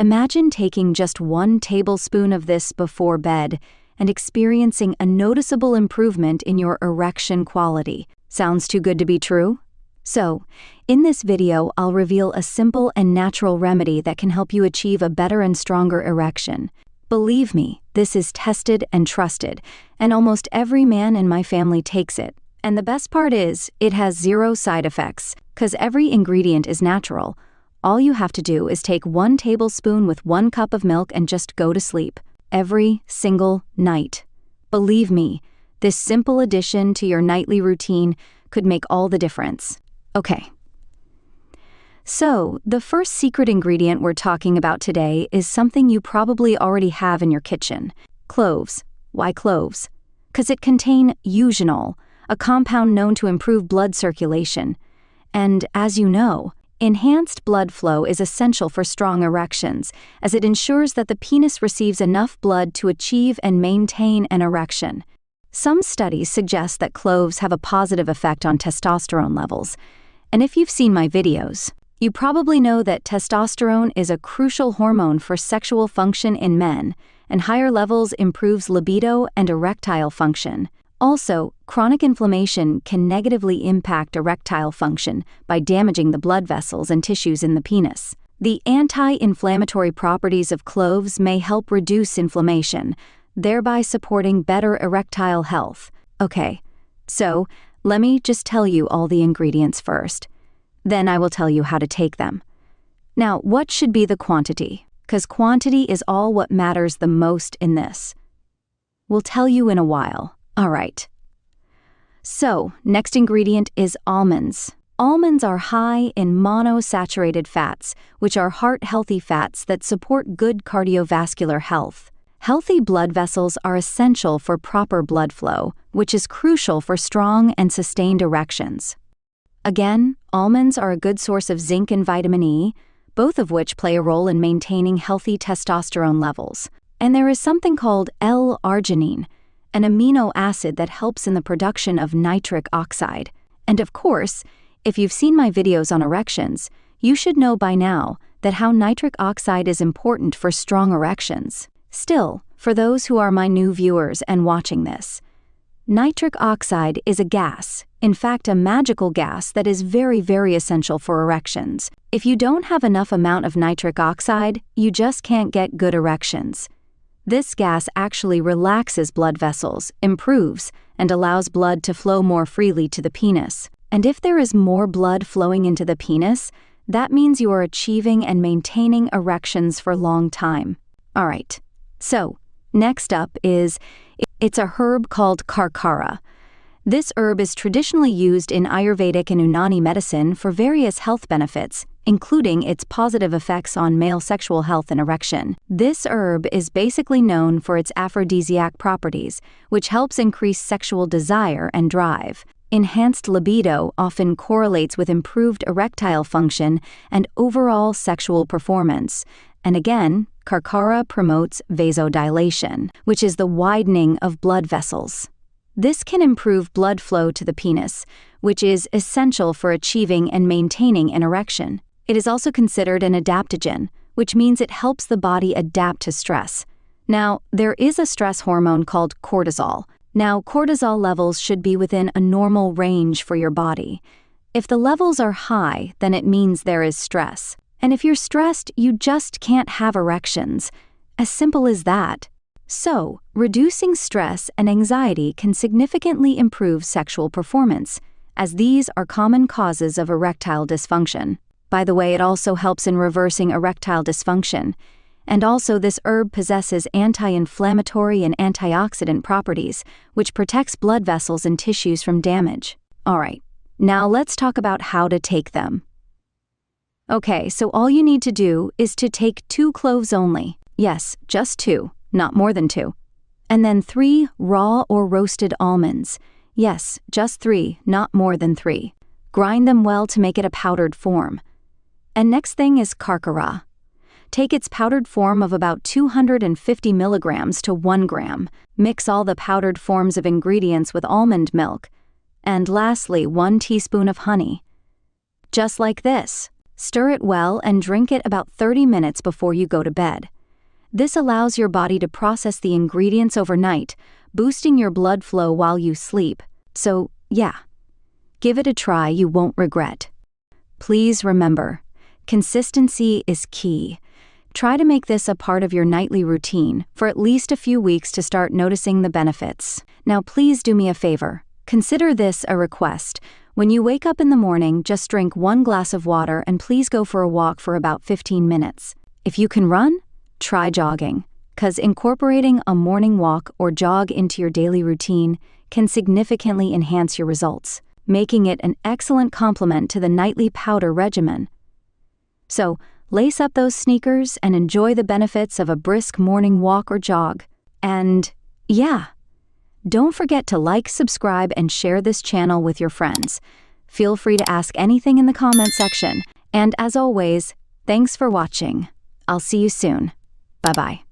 Imagine taking just 1 tablespoon of this before bed and experiencing a noticeable improvement in your erection quality. Sounds too good to be true? So, in this video, I'll reveal a simple and natural remedy that can help you achieve a better and stronger erection. Believe me, this is tested and trusted, and almost every man in my family takes it. And the best part is, it has 0 side effects, 'cause every ingredient is natural. All you have to do is take 1 tablespoon with 1 cup of milk and just go to sleep. Every single night. Believe me, this simple addition to your nightly routine could make all the difference. Okay. So, the first secret ingredient we're talking about today is something you probably already have in your kitchen. Cloves. Why cloves? 'Cause it contain eugenol, a compound known to improve blood circulation. And as you know, enhanced blood flow is essential for strong erections, as it ensures that the penis receives enough blood to achieve and maintain an erection. Some studies suggest that cloves have a positive effect on testosterone levels. And if you've seen my videos, you probably know that testosterone is a crucial hormone for sexual function in men, and higher levels improves libido and erectile function. Also, chronic inflammation can negatively impact erectile function by damaging the blood vessels and tissues in the penis. The anti-inflammatory properties of cloves may help reduce inflammation, thereby supporting better erectile health. Okay, so let me just tell you all the ingredients first. Then I will tell you how to take them. Now, what should be the quantity? 'Cause quantity is all what matters the most in this. We'll tell you in a while. All right. So, next ingredient is almonds. Almonds are high in monosaturated fats, which are heart-healthy fats that support good cardiovascular health. Healthy blood vessels are essential for proper blood flow, which is crucial for strong and sustained erections. Again, almonds are a good source of zinc and vitamin E, both of which play a role in maintaining healthy testosterone levels. And there is something called L-arginine, an amino acid that helps in the production of nitric oxide. And of course, if you've seen my videos on erections, you should know by now that how nitric oxide is important for strong erections. Still, for those who are my new viewers and watching this, nitric oxide is a gas, in fact a magical gas that is very, very essential for erections. If you don't have enough amount of nitric oxide, you just can't get good erections. This gas actually relaxes blood vessels, improves, and allows blood to flow more freely to the penis. And if there is more blood flowing into the penis, that means you are achieving and maintaining erections for a long time. All right. So, next up it's a herb called Akarkara. This herb is traditionally used in Ayurvedic and Unani medicine for various health benefits, including its positive effects on male sexual health and erection. This herb is basically known for its aphrodisiac properties, which helps increase sexual desire and drive. Enhanced libido often correlates with improved erectile function and overall sexual performance. And again, Akarkara promotes vasodilation, which is the widening of blood vessels. This can improve blood flow to the penis, which is essential for achieving and maintaining an erection. It is also considered an adaptogen, which means it helps the body adapt to stress. Now, there is a stress hormone called cortisol. Now, cortisol levels should be within a normal range for your body. If the levels are high, then it means there is stress. And if you're stressed, you just can't have erections. As simple as that. So, reducing stress and anxiety can significantly improve sexual performance, as these are common causes of erectile dysfunction. By the way, it also helps in reversing erectile dysfunction. And also, this herb possesses anti-inflammatory and antioxidant properties, which protects blood vessels and tissues from damage. All right, now let's talk about how to take them. Okay, so all you need to do is to take 2 cloves only. Yes, just 2, not more than 2. And then 3 raw or roasted almonds. Yes, just 3, not more than 3. Grind them well to make it a powdered form. And next thing is Akarkara. Take its powdered form of about 250 milligrams to 1 gram. Mix all the powdered forms of ingredients with almond milk. And lastly, 1 teaspoon of honey. Just like this. Stir it well and drink it about 30 minutes before you go to bed. This allows your body to process the ingredients overnight, boosting your blood flow while you sleep. So, yeah, give it a try you won't regret. Please remember, consistency is key. Try to make this a part of your nightly routine for at least a few weeks to start noticing the benefits. Now please do me a favor. Consider this a request. When you wake up in the morning, just drink 1 glass of water and please go for a walk for about 15 minutes. If you can run, try jogging, because incorporating a morning walk or jog into your daily routine can significantly enhance your results, making it an excellent complement to the nightly powder regimen. So, lace up those sneakers and enjoy the benefits of a brisk morning walk or jog. And, yeah, don't forget to like, subscribe, and share this channel with your friends. Feel free to ask anything in the comment section. And as always, thanks for watching. I'll see you soon. Bye-bye.